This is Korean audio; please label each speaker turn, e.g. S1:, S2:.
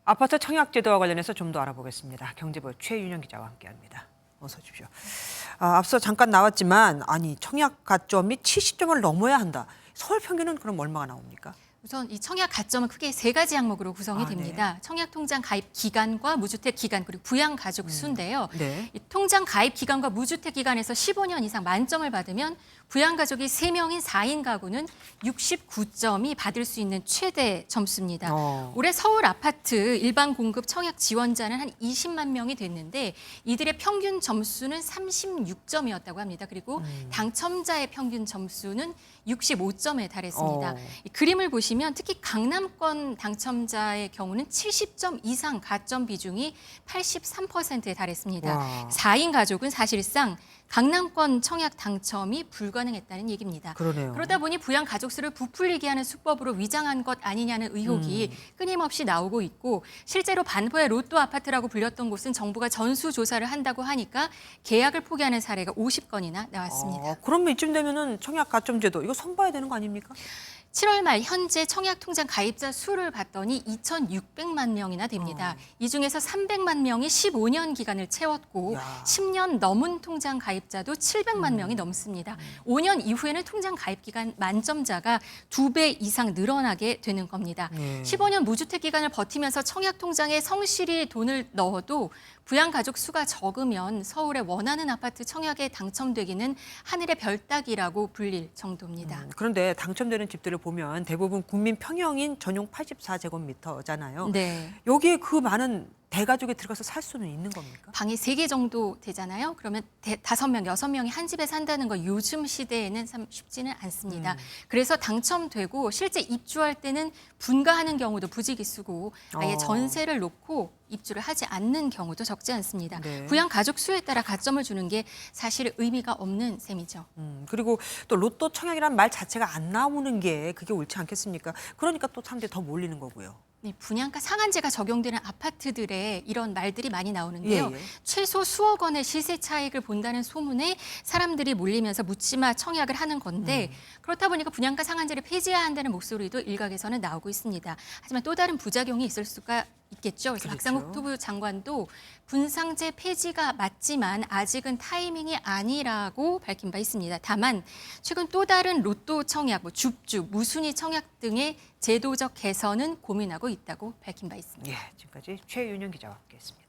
S1: 아파트 청약제도와 관련해서 좀 더 알아보겠습니다. 경제부 최윤영 기자와 함께합니다. 어서 오십시오. 앞서 잠깐 나왔지만 청약 가점이 70점을 넘어야 한다. 서울 평균은 그럼 얼마가 나옵니까?
S2: 우선 이 청약 가점은 크게 세 가지 항목으로 구성이 됩니다.
S1: 네.
S2: 청약 통장 가입 기간과 무주택 기간 그리고 부양 가족 수인데요.
S1: 네.
S2: 이 통장 가입 기간과 무주택 기간에서 15년 이상 만점을 받으면 부양 가족이 3명인 4인 가구는 69점이 받을 수 있는 최대 점수입니다. 올해 서울 아파트 일반 공급 청약 지원자는 한 20만 명이 됐는데 이들의 평균 점수는 36점이었다고 합니다. 그리고 당첨자의 평균 점수는 65점에 달했습니다. 이 그림을 보시면 특히 강남권 당첨자의 경우는 70점 이상 가점 비중이 83%에 달했습니다.
S1: 와.
S2: 4인 가족은 사실상 강남권 청약 당첨이 불가능했다는 얘기입니다.
S1: 그러네요.
S2: 그러다 보니 부양 가족 수를 부풀리게 하는 수법으로 위장한 것 아니냐는 의혹이 끊임없이 나오고 있고 실제로 반포의 로또 아파트라고 불렸던 곳은 정부가 전수조사를 한다고 하니까 계약을 포기하는 사례가 50건이나 나왔습니다.
S1: 그러면 이쯤 되면은 청약 가점 제도 이거 선봐야 되는 거 아닙니까?
S2: 7월 말 현재 청약 통장 가입자 수를 봤더니 2,600만 명이나 됩니다. 이 중에서 300만 명이 15년 기간을 채웠고
S1: 야.
S2: 10년 넘은 통장 가입자도 700만 명이 넘습니다. 5년 이후에는 통장 가입 기간 만점자가 2배 이상 늘어나게 되는 겁니다. 15년 무주택 기간을 버티면서 청약 통장에 성실히 돈을 넣어도 부양 가족 수가 적으면 서울의 원하는 아파트 청약에 당첨되기는 하늘의 별 따기라고 불릴 정도입니다.
S1: 그런데 당첨되는 집들을 보면 대부분 국민 평형인 전용 84제곱미터잖아요.
S2: 네.
S1: 여기에 그 많은 대가족이 들어가서 살 수는 있는 겁니까?
S2: 방이 3개 정도 되잖아요. 그러면 5명, 6명이 한 집에 산다는 거 요즘 시대에는 참 쉽지는 않습니다. 그래서 당첨되고 실제 입주할 때는 분가하는 경우도 부지기수고 아예 전세를 놓고 입주를 하지 않는 경우도 적지 않습니다.
S1: 네.
S2: 부양 가족 수에 따라 가점을 주는 게 사실 의미가 없는 셈이죠.
S1: 그리고 또 로또 청약이라는 말 자체가 안 나오는 게 그게 옳지 않겠습니까? 그러니까 또 사람들이 더 몰리는 거고요.
S2: 네, 분양가 상한제가 적용되는 아파트들에 이런 말들이 많이 나오는데요.
S1: 예.
S2: 최소 수억 원의 시세 차익을 본다는 소문에 사람들이 몰리면서 묻지마 청약을 하는 건데 그렇다 보니까 분양가 상한제를 폐지해야 한다는 목소리도 일각에서는 나오고 있습니다. 하지만 또 다른 부작용이 있을 수가 있겠죠. 그래서
S1: 그렇죠.
S2: 박상욱 후보 장관도 분상제 폐지가 맞지만 아직은 타이밍이 아니라고 밝힌 바 있습니다. 다만 최근 또 다른 로또 청약, 줍주, 무순위 청약 등의 제도적 개선은 고민하고 있다고 밝힌 바 있습니다.
S1: 예, 지금까지 최윤영 기자와 함께했습니다.